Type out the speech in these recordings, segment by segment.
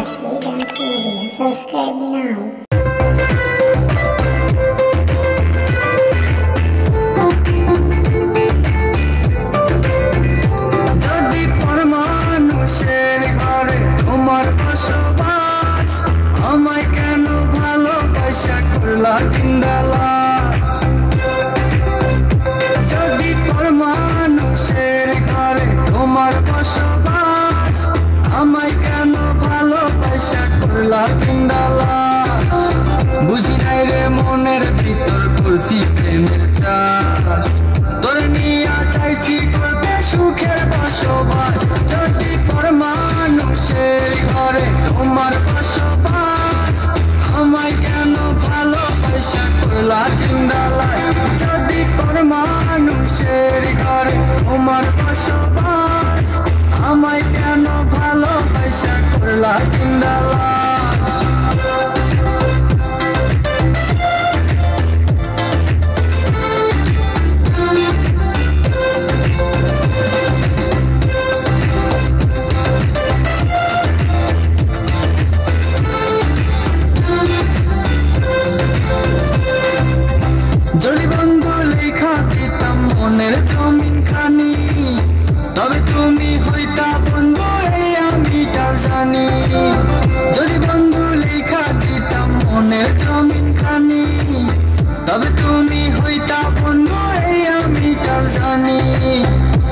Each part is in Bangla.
RC Dance Media. Subscribe now. বুঝি নাই রে মনের ভিতর করছি প্রেমের চাষ তোর নিয়া চাইছি করতে সুখের বসবাস যদি পর মানুষের ঘরে তোমার বসবাস আমায় কেন ভালোবাসা করলা জিন্দালাস যদি পর মানুষের ঘরে তোমার বসবাস আমায় কেন ভালোবাসা করলা জিন্দালাস যদি বন্ধু লেখা দিতাম মনের জমিন খানি তবে তুমি হইতা বন্ধু এই আমি তার জানি যদি বন্ধু লেখা দিতাম মনের জমিন খানি তবে তুমি হইতা বন্ধু এই আমি তার জানি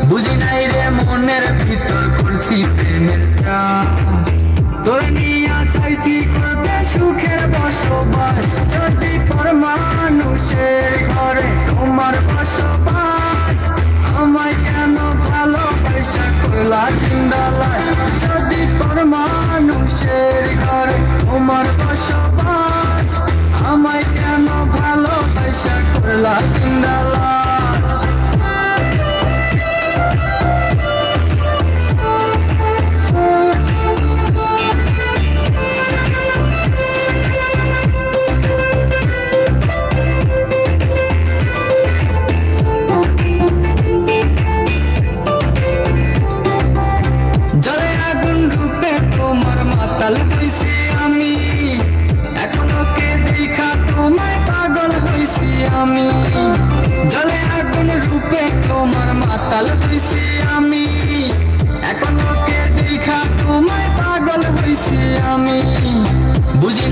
বুঝি নাই রে মনের ভিতর করছি প্রেমের চাষ তোর নিয়া চাইছি করতে সুখের বসবাস যদি পর মানুষের ঘরে তোমার বসবাস আমায় কেন ভালোবাসা করলা জিন্দালাস যদি পর মানুষের ঘরে তোমার বসবাস আমায় কেন ভালোবাসা করলা জিন্দালাস মাতাল হইছি আমি এখনো কে দেখা তোমায় পাগল হইছি আমি জলে আগুন রূপে তোমার মাতাল হইছি আমি এখনো কে দেখা তোমায় পাগল হইছি আমি বুঝি